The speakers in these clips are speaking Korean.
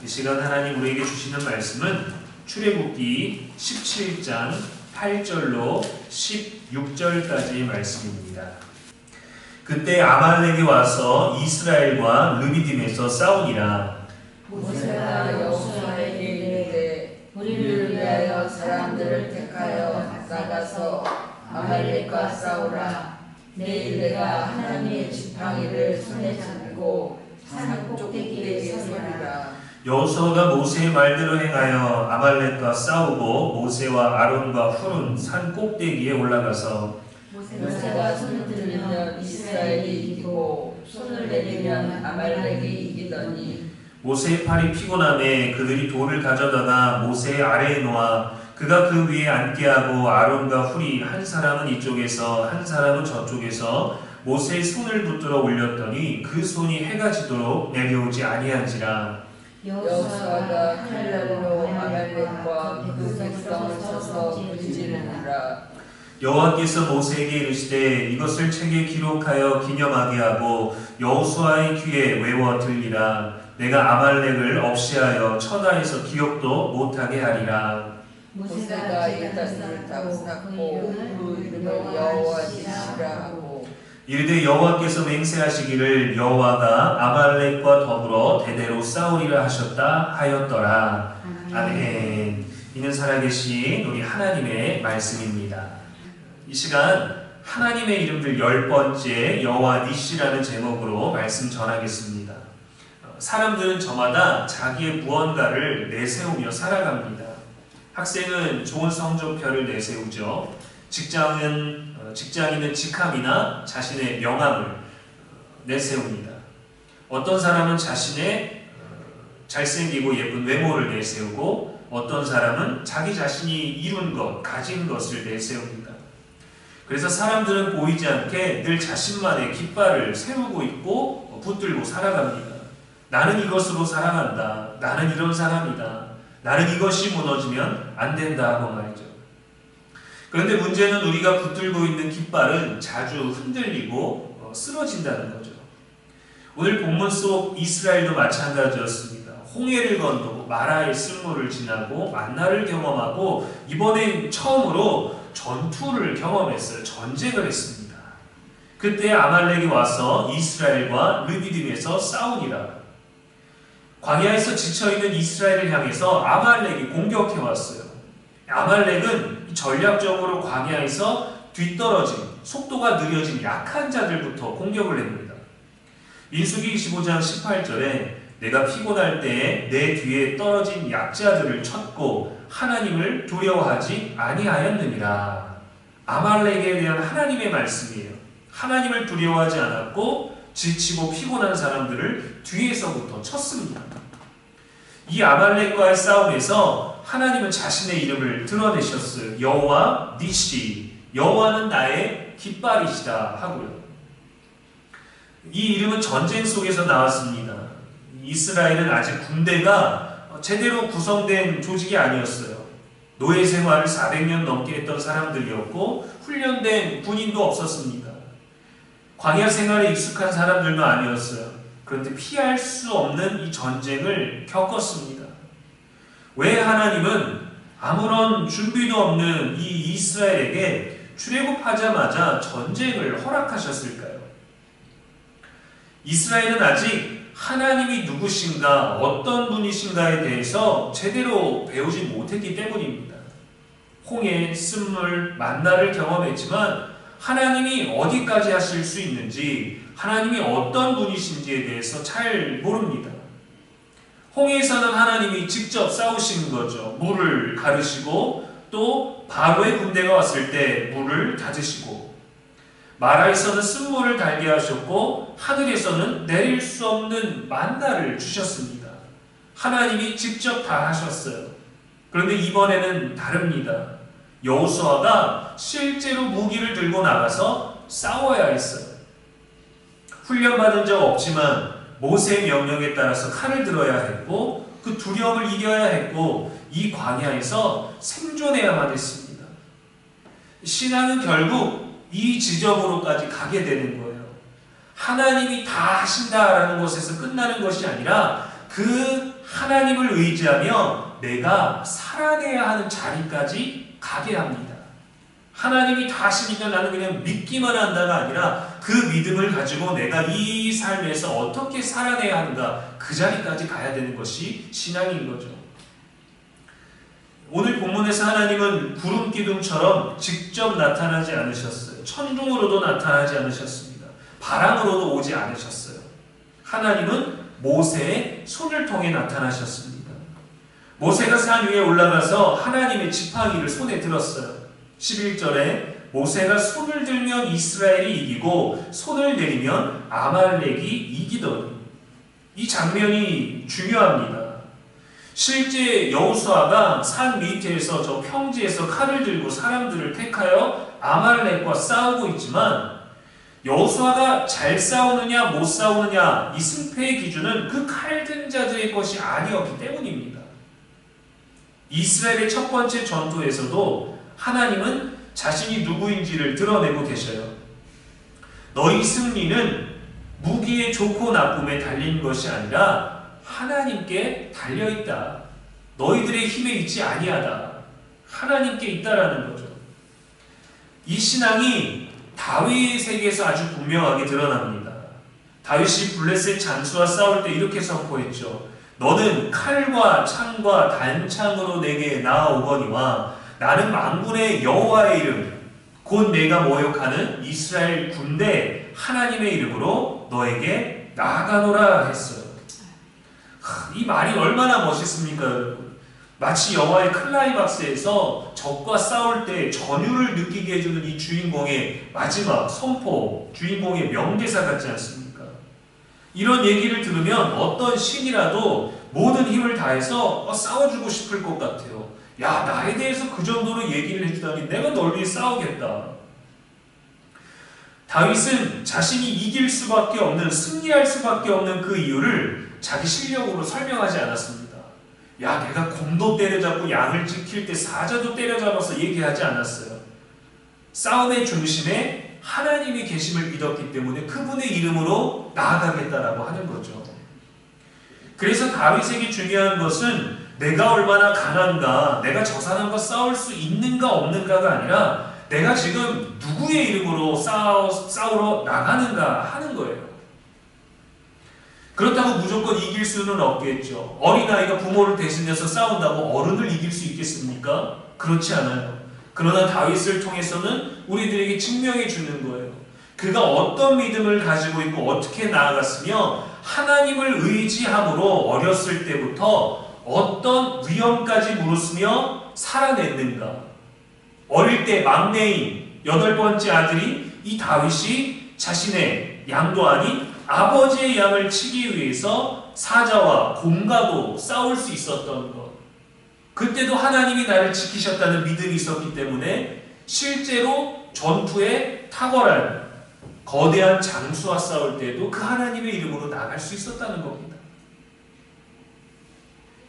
이 시간 하나님 우리에게 주시는 말씀은 출애굽기 17장 8절로 16절까지의 말씀입니다. 그때 아말렉이 와서 이스라엘과 르비딤에서 싸우니라. 모세가 여호수아에게 이르되 우리를 위하여 사람들을 택하여 나가서 아말렉과 싸우라. 내일 내가 하나님의 지팡이를 손에 잡고 산 꼭대기에 서리라. 여호수아가 모세의 말대로 행하여 아말렉과 싸우고 모세와 아론과 훌은 산 꼭대기에 올라가서 모세가 손을 들면 이스라엘이 이기고 손을 내리면 아말렉이 이기더니 모세의 팔이 피곤함에 그들이 돌을 가져다가 모세의 아래에 놓아 그가 그 위에 앉게 하고 아론과 훌이 한 사람은 이쪽에서 한 사람은 저쪽에서 모세의 손을 붙들어 올렸더니 그 손이 해가 지도록 내려오지 아니한지라. 여호수아가 칼날로 아말렉과 그 백성을 쳐서 부르짖으니라. 여호와께서 모세에게 이르시되 이것을 책에 기록하여 기념하게 하고 여호수아의 귀에 외워 들리라. 내가 아말렉을 없이하여 천하에서 기억도 못하게 하리라. 모세가 이 다스를 타고 그 이름을 여호와 니시라 하고 이르되 여호와께서 맹세하시기를 여호와가 아말렉과 더불어 대대로 싸우리라 하셨다 하였더라. 아멘. 이는 살아계신 우리 하나님의 말씀입니다. 이 시간 하나님의 이름들 10번째 여호와 니시라는 제목으로 말씀 전하겠습니다. 사람들은 저마다 자기의 무언가를 내세우며 살아갑니다. 학생은 좋은 성적표를 내세우죠. 직장인은 직함이나 자신의 명함을 내세웁니다. 어떤 사람은 자신의 잘생기고 예쁜 외모를 내세우고 어떤 사람은 자기 자신이 이룬 것, 가진 것을 내세웁니다. 그래서 사람들은 보이지 않게 늘 자신만의 깃발을 세우고 있고 붙들고 살아갑니다. 나는 이것으로 살아간다. 나는 이런 사람이다. 나는 이것이 무너지면 안 된다 하고 말이죠. 그런데 문제는 우리가 붙들고 있는 깃발은 자주 흔들리고 쓰러진다는 거죠. 오늘 본문 속 이스라엘도 마찬가지였습니다. 홍해를 건너고 마라의 쓴물을 지나고 만나를 경험하고 이번엔 처음으로 전투를 경험했어요. 전쟁을 했습니다. 그때 아말렉이 와서 이스라엘과 르비딤에서 싸우니라. 광야에서 지쳐있는 이스라엘을 향해서 아말렉이 공격해 왔어요. 아말렉은 전략적으로 광야에서 뒤떨어진, 속도가 느려진 약한 자들부터 공격을 합니다. 민수기 25장 18절에 내가 피곤할 때에 내 뒤에 떨어진 약자들을 쳤고 하나님을 두려워하지 아니하였느니라. 아말렉에 대한 하나님의 말씀이에요. 하나님을 두려워하지 않았고 지치고 피곤한 사람들을 뒤에서부터 쳤습니다. 이 아말렉과의 싸움에서 하나님은 자신의 이름을 드러내셨어요. 여호와 니시, 여호와는 나의 깃발이시다 하고요. 이 이름은 전쟁 속에서 나왔습니다. 이스라엘은 아직 군대가 제대로 구성된 조직이 아니었어요. 노예 생활을 400년 넘게 했던 사람들이었고 훈련된 군인도 없었습니다. 광야 생활에 익숙한 사람들도 아니었어요. 그런데 피할 수 없는 이 전쟁을 겪었습니다. 왜 하나님은 아무런 준비도 없는 이 이스라엘에게 출애굽하자마자 전쟁을 허락하셨을까요? 이스라엘은 아직 하나님이 누구신가, 어떤 분이신가에 대해서 제대로 배우지 못했기 때문입니다. 홍해, 쓴물, 만나를 경험했지만 하나님이 어디까지 하실 수 있는지, 하나님이 어떤 분이신지에 대해서 잘 모릅니다. 홍해에서는 하나님이 직접 싸우시는 거죠. 물을 가르시고 또 바로의 군대가 왔을 때 물을 닫으시고, 마라에서는 쓴물을 달게 하셨고 하늘에서는 내릴 수 없는 만나를 주셨습니다. 하나님이 직접 다 하셨어요. 그런데 이번에는 다릅니다. 여호수아가 실제로 무기를 들고 나가서 싸워야 했어요. 훈련받은 적 없지만 모세의 명령에 따라서 칼을 들어야 했고 그 두려움을 이겨야 했고 이 광야에서 생존해야만 했습니다. 신앙은 결국 이 지점으로까지 가게 되는 거예요. 하나님이 다 하신다라는 것에서 끝나는 것이 아니라 그 하나님을 의지하며 내가 살아내야 하는 자리까지 가게 합니다. 하나님이 다 하시니까 나는 그냥 믿기만 한다가 아니라 그 믿음을 가지고 내가 이 삶에서 어떻게 살아내야 하는가, 그 자리까지 가야 되는 것이 신앙인 거죠. 오늘 본문에서 하나님은 구름 기둥처럼 직접 나타나지 않으셨어요. 천둥으로도 나타나지 않으셨습니다. 바람으로도 오지 않으셨어요. 하나님은 모세의 손을 통해 나타나셨습니다. 모세가 산 위에 올라가서 하나님의 지팡이를 손에 들었어요. 11절에 모세가 손을 들면 이스라엘이 이기고 손을 내리면 아말렉이 이기더니, 이 장면이 중요합니다. 실제 여호수아가 산 밑에서 저 평지에서 칼을 들고 사람들을 택하여 아말렉과 싸우고 있지만, 여호수아가 잘 싸우느냐 못 싸우느냐 이 승패의 기준은 그 칼든 자들의 것이 아니었기 때문입니다. 이스라엘의 첫 번째 전투에서도 하나님은 자신이 누구인지를 드러내고 계셔요. 너희 승리는 무기의 좋고 나쁨에 달린 것이 아니라 하나님께 달려있다. 너희들의 힘에 있지 아니하다. 하나님께 있다라는 거죠. 이 신앙이 다윗에게서 아주 분명하게 드러납니다. 다윗이 블레셋 장수와 싸울 때 이렇게 선포했죠. 너는 칼과 창과 단창으로 내게 나아오거니와 나는 만군의 여호와의 이름 곧 내가 모욕하는 이스라엘 군대 하나님의 이름으로 너에게 나아가노라 했어요. 이 말이 얼마나 멋있습니까, 여러분? 마치 영화의 클라이막스에서 적과 싸울 때 전율을 느끼게 해주는 이 주인공의 마지막 선포, 주인공의 명대사 같지 않습니까? 이런 얘기를 들으면 어떤 신이라도 모든 힘을 다해서 싸워주고 싶을 것 같아요. 야, 나에 대해서 그 정도로 얘기를 해주다니 내가 널 위해 싸우겠다. 다윗은 자신이 이길 수밖에 없는, 승리할 수밖에 없는 그 이유를 자기 실력으로 설명하지 않았습니다. 야, 내가 곰도 때려잡고 양을 지킬 때 사자도 때려잡아서 얘기하지 않았어요. 싸움의 중심에 하나님이 계심을 믿었기 때문에 그분의 이름으로 나아가겠다라고 하는 거죠. 그래서 다윗에게 중요한 것은 내가 얼마나 강한가, 내가 저 사람과 싸울 수 있는가 없는가가 아니라 내가 지금 누구의 이름으로 싸우러 나가는가 하는 거예요. 그렇다고 무조건 이길 수는 없겠죠. 어린아이가 부모를 대신해서 싸운다고 어른을 이길 수 있겠습니까? 그렇지 않아요. 그러나 다윗을 통해서는 우리들에게 증명해 주는 거예요. 그가 어떤 믿음을 가지고 있고 어떻게 나아갔으며 하나님을 의지함으로 어렸을 때부터 어떤 위험까지 무릅쓰며 살아냈는가. 어릴 때 막내인 8번째 아들이 이 다윗이 자신의 양도 아닌 아버지의 양을 치기 위해서 사자와 곰과도 싸울 수 있었던 것. 그때도 하나님이 나를 지키셨다는 믿음이 있었기 때문에 실제로 전투에 탁월한 거대한 장수와 싸울 때도 그 하나님의 이름으로 나갈 수 있었다는 겁니다.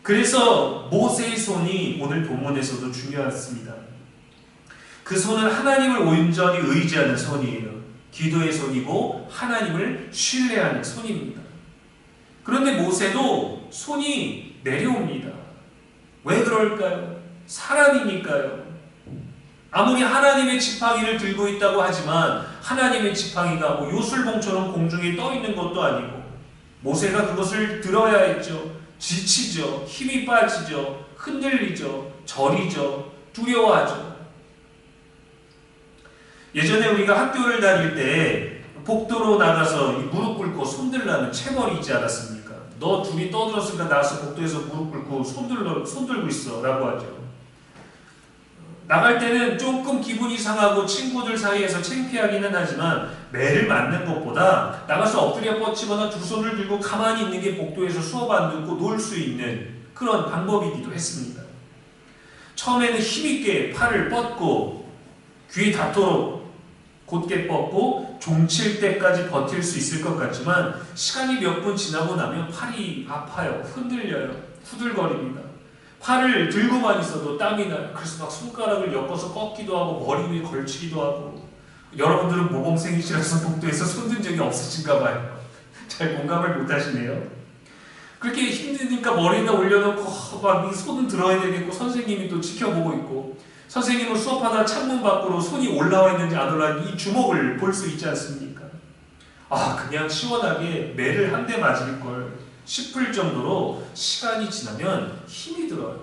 그래서 모세의 손이 오늘 본문에서도 중요했습니다. 그 손은 하나님을 온전히 의지하는 손이에요. 기도의 손이고 하나님을 신뢰하는 손입니다. 그런데 모세도 손이 내려옵니다. 왜 그럴까요? 사람이니까요. 아무리 하나님의 지팡이를 들고 있다고 하지만 하나님의 지팡이가 뭐 요술봉처럼 공중에 떠 있는 것도 아니고 모세가 그것을 들어야 했죠. 지치죠. 힘이 빠지죠. 흔들리죠. 저리죠. 두려워하죠. 예전에 우리가 학교를 다닐 때 복도로 나가서 무릎 꿇고 손들라는 체벌이 있지 않았습니까? 너 둘이 떠들었으니까 나와서 복도에서 무릎 꿇고 손 들고 있어 라고 하죠. 나갈 때는 조금 기분이 상하고 친구들 사이에서 창피하기는 하지만 매를 맞는 것보다 나가서 엎드려 뻗치거나 두 손을 들고 가만히 있는 게 복도에서 수업 안 듣고 놀 수 있는 그런 방법이기도 했습니다. 처음에는 힘있게 팔을 뻗고 귀에 닿도록 곧게 뻗고 종칠 때까지 버틸 수 있을 것 같지만 시간이 몇 분 지나고 나면 팔이 아파요. 흔들려요. 후들거립니다. 팔을 들고만 있어도 땀이 나요. 그래서 막 손가락을 엮어서 꺾기도 하고 머리 위에 걸치기도 하고. 여러분들은 모범생이시라서 복도에서 손든 적이 없으신가 봐요. 잘 공감을 못 하시네요. 그렇게 힘드니까 머리에다 올려놓고 막 손은 들어야 되겠고 선생님이 또 지켜보고 있고 선생님은 수업하다 창문 밖으로 손이 올라와 있는지 안 올라와 있는지 이 주먹을 볼 수 있지 않습니까? 아 그냥 시원하게 매를 한 대 맞을 걸 싶을 정도로 시간이 지나면 힘이 들어요.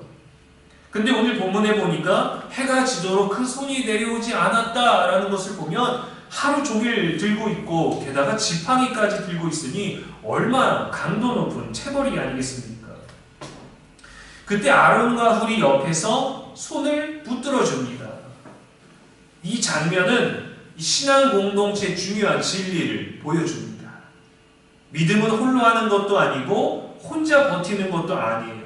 근데 오늘 본문에 보니까 해가 지도록 그 손이 내려오지 않았다라는 것을 보면 하루 종일 들고 있고 게다가 지팡이까지 들고 있으니 얼마나 강도 높은 체벌이 아니겠습니까? 그때 아론과 훌이 옆에서 손을 붙들어 줍니다. 이 장면은 신앙 공동체의 중요한 진리를 보여줍니다. 믿음은 홀로 하는 것도 아니고 혼자 버티는 것도 아니에요.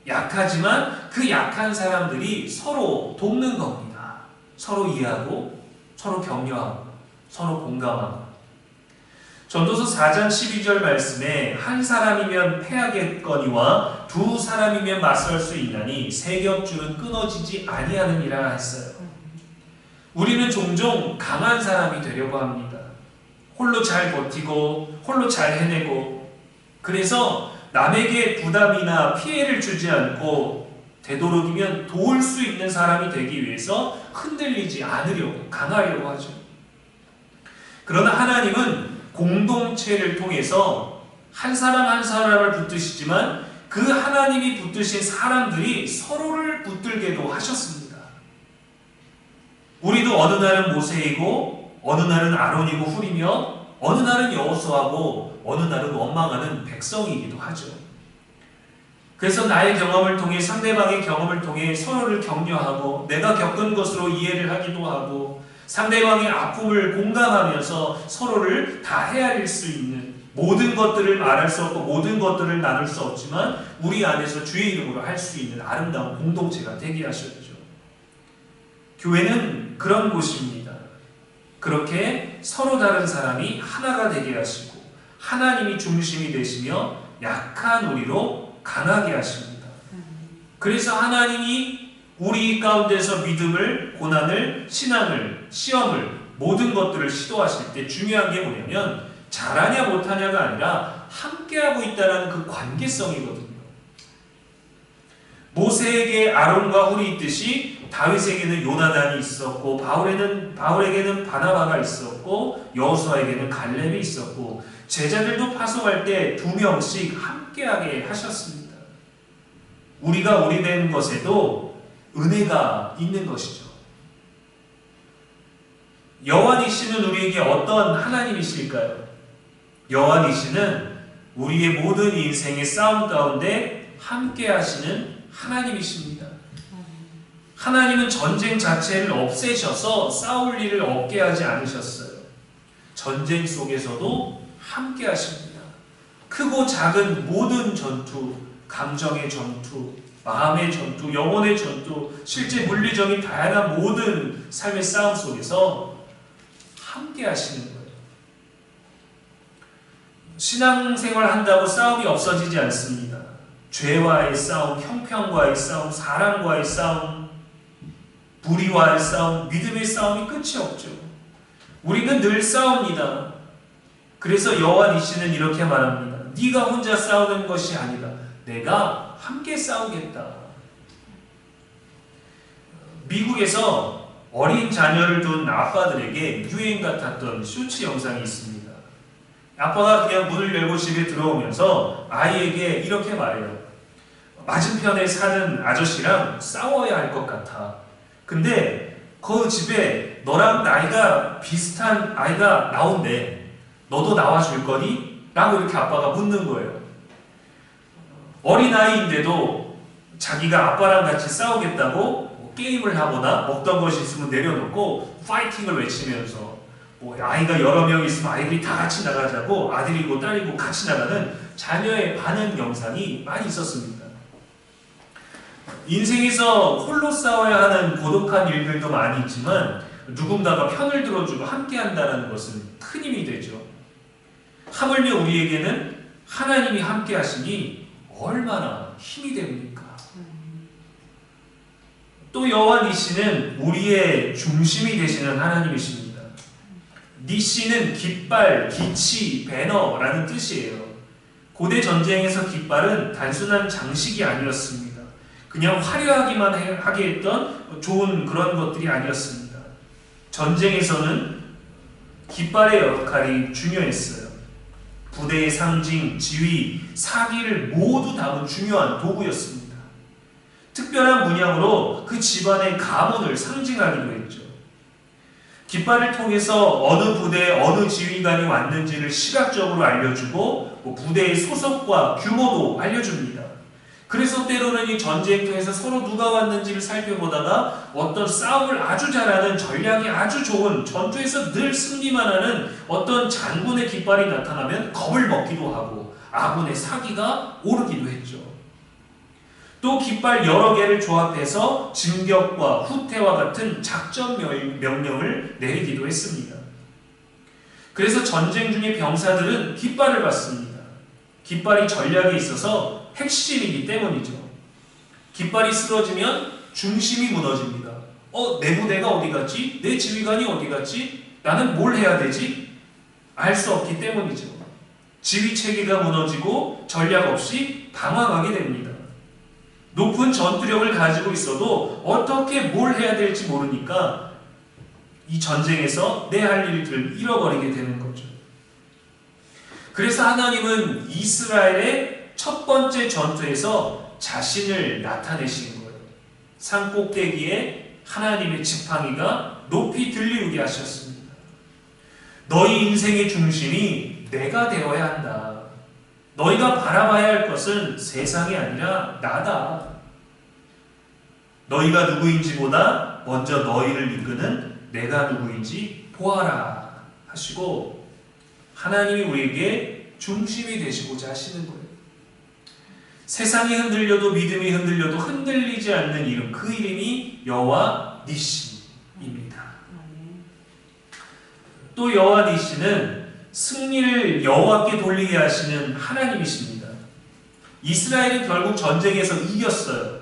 약하지만 그 약한 사람들이 서로 돕는 겁니다. 서로 이해하고 서로 격려하고 서로 공감하고. 전도서 4장 12절 말씀에 한 사람이면 패하겠거니와 두 사람이면 맞설 수 있나니 세 겹줄은 끊어지지 아니하느니라 했어요. 우리는 종종 강한 사람이 되려고 합니다. 홀로 잘 버티고 홀로 잘 해내고 그래서 남에게 부담이나 피해를 주지 않고 되도록이면 도울 수 있는 사람이 되기 위해서 흔들리지 않으려고 강하려고 하죠. 그러나 하나님은 공동체를 통해서 한 사람 한 사람을 붙드시지만 그 하나님이 붙드신 사람들이 서로를 붙들게도 하셨습니다. 우리도 어느 날은 모세이고 어느 날은 아론이고 훌이며 어느 날은 여호수아고 어느 날은 원망하는 백성이기도 하죠. 그래서 나의 경험을 통해 상대방의 경험을 통해 서로를 격려하고 내가 겪은 것으로 이해를 하기도 하고 상대방의 아픔을 공감하면서 서로를 다 헤아릴 수 있는 모든 것들을 말할 수 없고 모든 것들을 나눌 수 없지만 우리 안에서 주의 이름으로 할 수 있는 아름다운 공동체가 되게 하셨죠. 교회는 그런 곳입니다. 그렇게 서로 다른 사람이 하나가 되게 하시고 하나님이 중심이 되시며 약한 우리로 강하게 하십니다. 그래서 하나님이 우리 가운데서 믿음을, 고난을, 신앙을, 시험을 모든 것들을 시도하실 때 중요한 게 뭐냐면 잘하냐 못하냐가 아니라 함께하고 있다는 그 관계성이거든요. 모세에게 아론과 훌이 있듯이 다윗에게는 요나단이 있었고 바울에게는 바나바가 있었고 여호수아에게는 갈렙이 있었고 제자들도 파송할 때 2명씩 함께하게 하셨습니다. 우리가 우리 된 것에도 은혜가 있는 것이죠. 여호와니시는 우리에게 어떤 하나님이실까요? 여호와니시는 우리의 모든 인생의 싸움 가운데 함께하시는 하나님이십니다. 하나님은 전쟁 자체를 없애셔서 싸울 일을 없게 하지 않으셨어요. 전쟁 속에서도 함께 하십니다. 크고 작은 모든 전투, 감정의 전투, 마음의 전투, 영혼의 전투, 실제 물리적인 다양한 모든 삶의 싸움 속에서 함께 하시는 거예요. 신앙생활 한다고 싸움이 없어지지 않습니다. 죄와의 싸움, 형편과의 싸움, 사랑과의 싸움, 불의와의 싸움, 믿음의 싸움이 끝이 없죠. 우리는 늘 싸웁니다. 그래서 여호와니시는 이렇게 말합니다. 네가 혼자 싸우는 것이 아니다. 내가 함께 싸우겠다. 미국에서 어린 자녀를 둔 아빠들에게 유행 같았던 쇼츠 영상이 있습니다. 아빠가 그냥 문을 열고 집에 들어오면서 아이에게 이렇게 말해요. 맞은편에 사는 아저씨랑 싸워야 할 것 같아. 근데 그 집에 너랑 나이가 비슷한 아이가 나온대. 너도 나와줄 거니? 라고 이렇게 아빠가 묻는 거예요. 어린아이인데도 자기가 아빠랑 같이 싸우겠다고 게임을 하거나 먹던 것이 있으면 내려놓고 파이팅을 외치면서 아이가 여러 명 있으면 아이들이 다 같이 나가자고 아들이고 딸이고 같이 나가는 자녀의 반응 영상이 많이 있었습니다. 인생에서 홀로 싸워야 하는 고독한 일들도 많이 있지만 누군가가 편을 들어주고 함께 한다는 것은 큰 힘이 되죠. 하물며 우리에게는 하나님이 함께 하시니 얼마나 힘이 됩니까? 또 여호와니시는 우리의 중심이 되시는 하나님이십니다. 니시는 깃발, 기치, 배너라는 뜻이에요. 고대 전쟁에서 깃발은 단순한 장식이 아니었습니다. 그냥 화려하기만 하게 했던 좋은 그런 것들이 아니었습니다. 전쟁에서는 깃발의 역할이 중요했어요. 부대의 상징, 지위, 사기를 모두 담은 중요한 도구였습니다. 특별한 문양으로 그 집안의 가문을 상징하기도 했죠. 깃발을 통해서 어느 부대에 어느 지휘관이 왔는지를 시각적으로 알려주고 부대의 소속과 규모도 알려줍니다. 그래서 때로는 이 전쟁터에서 서로 누가 왔는지를 살펴보다가 어떤 싸움을 아주 잘하는 전략이 아주 좋은 전투에서 늘 승리만 하는 어떤 장군의 깃발이 나타나면 겁을 먹기도 하고 아군의 사기가 오르기도 했죠. 또 깃발 여러 개를 조합해서 진격과 후퇴와 같은 작전 명령을 내리기도 했습니다. 그래서 전쟁 중에 병사들은 깃발을 받습니다. 깃발이 전략에 있어서 핵심이기 때문이죠. 깃발이 쓰러지면 중심이 무너집니다. 내 부대가 어디 갔지? 내 지휘관이 어디 갔지? 나는 뭘 해야 되지? 알 수 없기 때문이죠. 지휘 체계가 무너지고 전략 없이 방황하게 됩니다. 높은 전투력을 가지고 있어도 어떻게 뭘 해야 될지 모르니까 이 전쟁에서 내 할 일들을 잃어버리게 되는 거죠. 그래서 하나님은 이스라엘의 첫 번째 전투에서 자신을 나타내신 거예요. 산 꼭대기에 하나님의 지팡이가 높이 들리우게 하셨습니다. 너희 인생의 중심이 내가 되어야 한다. 너희가 바라봐야 할 것은 세상이 아니라 나다. 너희가 누구인지보다 먼저 너희를 이끄는 내가 누구인지 보아라 하시고 하나님이 우리에게 중심이 되시고자 하시는 거예요. 세상이 흔들려도 믿음이 흔들려도 흔들리지 않는 이름, 그 이름이 여호와 니시입니다. 또 여호와 니시는 승리를 여호와께 돌리게 하시는 하나님이십니다. 이스라엘은 결국 전쟁에서 이겼어요.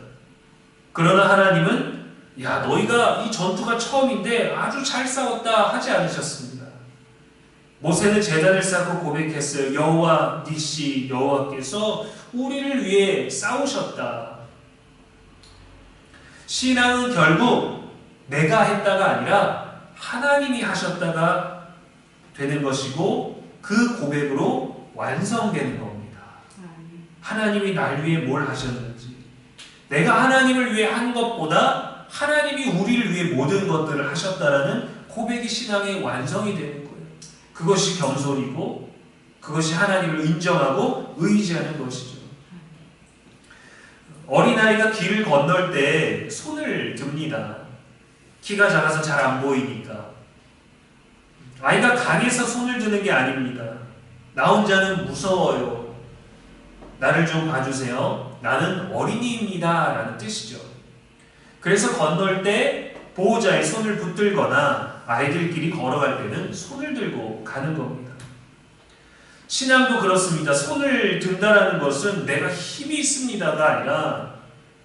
그러나 하나님은 너희가 이 전투가 처음인데 아주 잘 싸웠다 하지 않으셨습니다. 모세는 제단을 쌓고 고백했어요. 여호와 니시, 여호와께서 우리를 위해 싸우셨다. 신앙은 결국 내가 했다가 아니라 하나님이 하셨다가 되는 것이고 그 고백으로 완성되는 겁니다. 하나님이 날 위해 뭘 하셨는지, 내가 하나님을 위해 한 것보다 하나님이 우리를 위해 모든 것들을 하셨다라는 고백이 신앙의 완성이 되는 거예요. 그것이 겸손이고 그것이 하나님을 인정하고 의지하는 것이죠. 어린아이가 길을 건널 때 손을 듭니다. 키가 작아서 잘 안 보이니까. 아이가 강해서 손을 드는 게 아닙니다. 나 혼자는 무서워요. 나를 좀 봐주세요. 나는 어린이입니다. 라는 뜻이죠. 그래서 건널 때 보호자의 손을 붙들거나 아이들끼리 걸어갈 때는 손을 들고 가는 겁니다. 신앙도 그렇습니다. 손을 든다는 것은 내가 힘이 있습니다가 아니라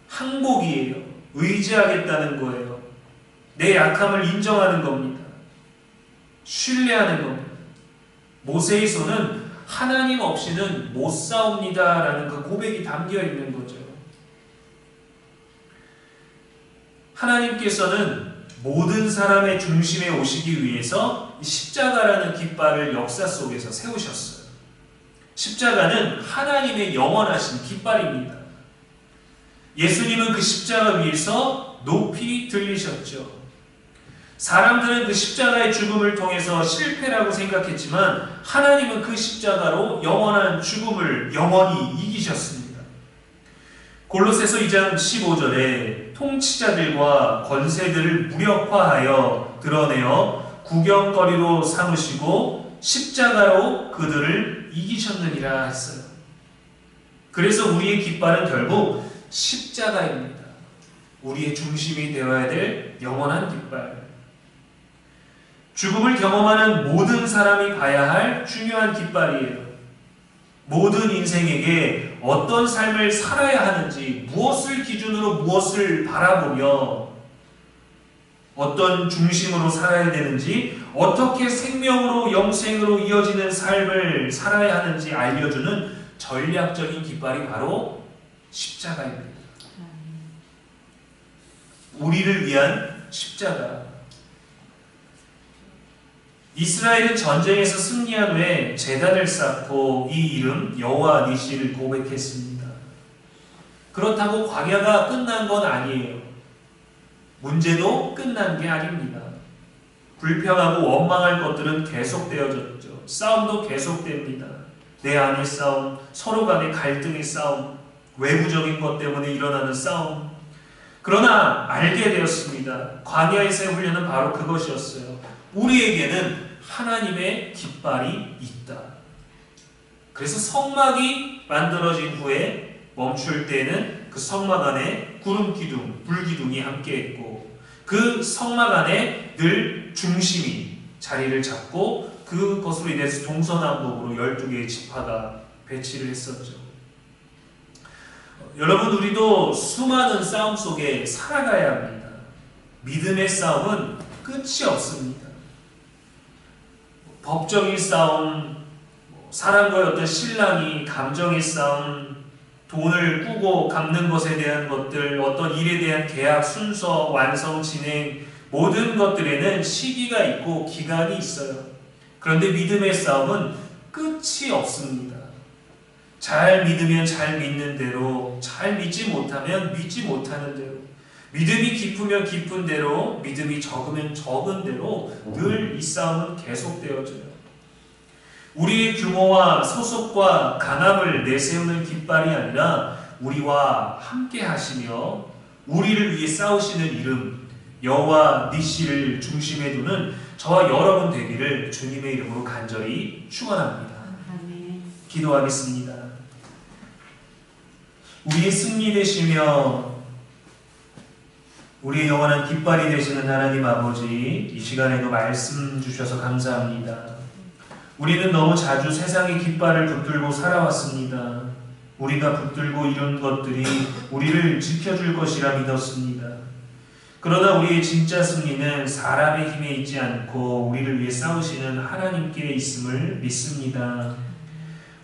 항복이에요. 의지하겠다는 거예요. 내 약함을 인정하는 겁니다. 신뢰하는 겁니다. 모세의 손은 하나님 없이는 못 싸웁니다 라는 그 고백이 담겨 있는 거죠. 하나님께서는 모든 사람의 중심에 오시기 위해서 십자가라는 깃발을 역사 속에서 세우셨어요. 십자가는 하나님의 영원하신 깃발입니다. 예수님은 그 십자가 위에서 높이 들리셨죠. 사람들은 그 십자가의 죽음을 통해서 실패라고 생각했지만 하나님은 그 십자가로 영원한 죽음을 영원히 이기셨습니다. 골로새서 2장 15절에 통치자들과 권세들을 무력화하여 드러내어 구경거리로 삼으시고 십자가로 그들을 이기셨느니라 했어요. 그래서 우리의 깃발은 결국 십자가입니다. 우리의 중심이 되어야 될 영원한 깃발. 죽음을 경험하는 모든 사람이 봐야 할 중요한 깃발이에요. 모든 인생에게 어떤 삶을 살아야 하는지, 무엇을 기준으로 무엇을 바라보며 어떤 중심으로 살아야 되는지, 어떻게 생명으로 영생으로 이어지는 삶을 살아야 하는지 알려주는 전략적인 깃발이 바로 십자가입니다. 우리를 위한 십자가. 이스라엘은 전쟁에서 승리한 후에 제단을 쌓고 이 이름 여호와 니시를 고백했습니다. 그렇다고 광야가 끝난 건 아니에요. 문제도 끝난 게 아닙니다. 불평하고 원망할 것들은 계속되어졌죠. 싸움도 계속됩니다. 내 안의 싸움, 서로 간의 갈등의 싸움, 외부적인 것 때문에 일어나는 싸움. 그러나 알게 되었습니다. 광야에서의 훈련은 바로 그것이었어요. 우리에게는 하나님의 깃발이 있다. 그래서 성막이 만들어진 후에 멈출 때는 그 성막 안에 구름 기둥, 불 기둥이 함께했고 그 성막 안에 늘 중심이 자리를 잡고 그것으로 인해서 동서남북으로 12개의 지파가 배치를 했었죠. 여러분, 우리도 수많은 싸움 속에 살아가야 합니다. 믿음의 싸움은 끝이 없습니다. 법적인 싸움, 사람과의 어떤 신랑이, 감정의 싸움, 돈을 꾸고 갚는 것에 대한 것들, 어떤 일에 대한 계약, 순서, 완성, 진행, 모든 것들에는 시기가 있고 기간이 있어요. 그런데 믿음의 싸움은 끝이 없습니다. 잘 믿으면 잘 믿는 대로, 잘 믿지 못하면 믿지 못하는 대로, 믿음이 깊으면 깊은 대로, 믿음이 적으면 적은 대로 늘 이 싸움은 계속되어져요. 우리의 규모와 소속과 강함을 내세우는 깃발이 아니라 우리와 함께 하시며 우리를 위해 싸우시는 이름 여호와 니시를 중심에 두는 저와 여러분 되기를 주님의 이름으로 간절히 축원합니다. 기도하겠습니다. 우리의 승리 되시며 우리의 영원한 깃발이 되시는 하나님 아버지, 이 시간에도 말씀 주셔서 감사합니다. 우리는 너무 자주 세상의 깃발을 붙들고 살아왔습니다. 우리가 붙들고 이룬 것들이 우리를 지켜줄 것이라 믿었습니다. 그러나 우리의 진짜 승리는 사람의 힘에 있지 않고 우리를 위해 싸우시는 하나님께 있음을 믿습니다.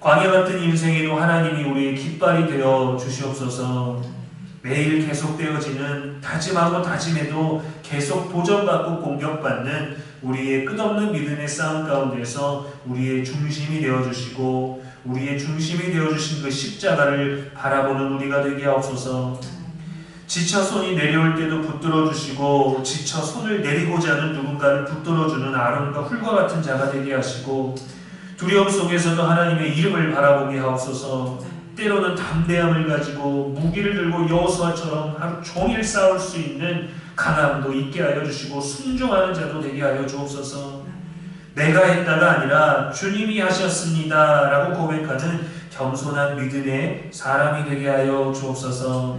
광야 같은 인생에도 하나님이 우리의 깃발이 되어 주시옵소서. 매일 계속되어지는 다짐하고 다짐해도 계속 도전받고 공격받는 우리의 끝없는 믿음의 싸움 가운데서 우리의 중심이 되어주시고 우리의 중심이 되어주신 그 십자가를 바라보는 우리가 되게 하옵소서. 지쳐 손이 내려올 때도 붙들어주시고 지쳐 손을 내리고자 하는 누군가를 붙들어주는 아론과 훌과 같은 자가 되게 하시고 두려움 속에서도 하나님의 이름을 바라보게 하옵소서. 때로는 담대함을 가지고 무기를 들고 여호수아처럼 하루 종일 싸울 수 있는 강함도 있게 하여 주시고 순종하는 자도 되게 하여 주옵소서. 내가 했다가 아니라 주님이 하셨습니다 라고 고백하는 겸손한 믿음의 사람이 되게 하여 주옵소서.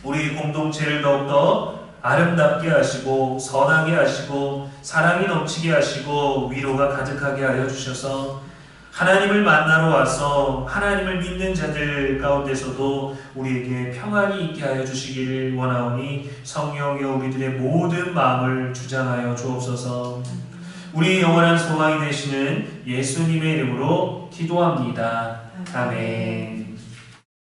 우리 공동체를 더욱더 아름답게 하시고 선하게 하시고 사랑이 넘치게 하시고 위로가 가득하게 하여 주셔서 하나님을 만나러 와서 하나님을 믿는 자들 가운데서도 우리에게 평안이 있게 하여 주시기를 원하오니 성령여 우리들의 모든 마음을 주장하여 주옵소서. 우리의 영원한 소망이 되시는 예수님의 이름으로 기도합니다. 아멘.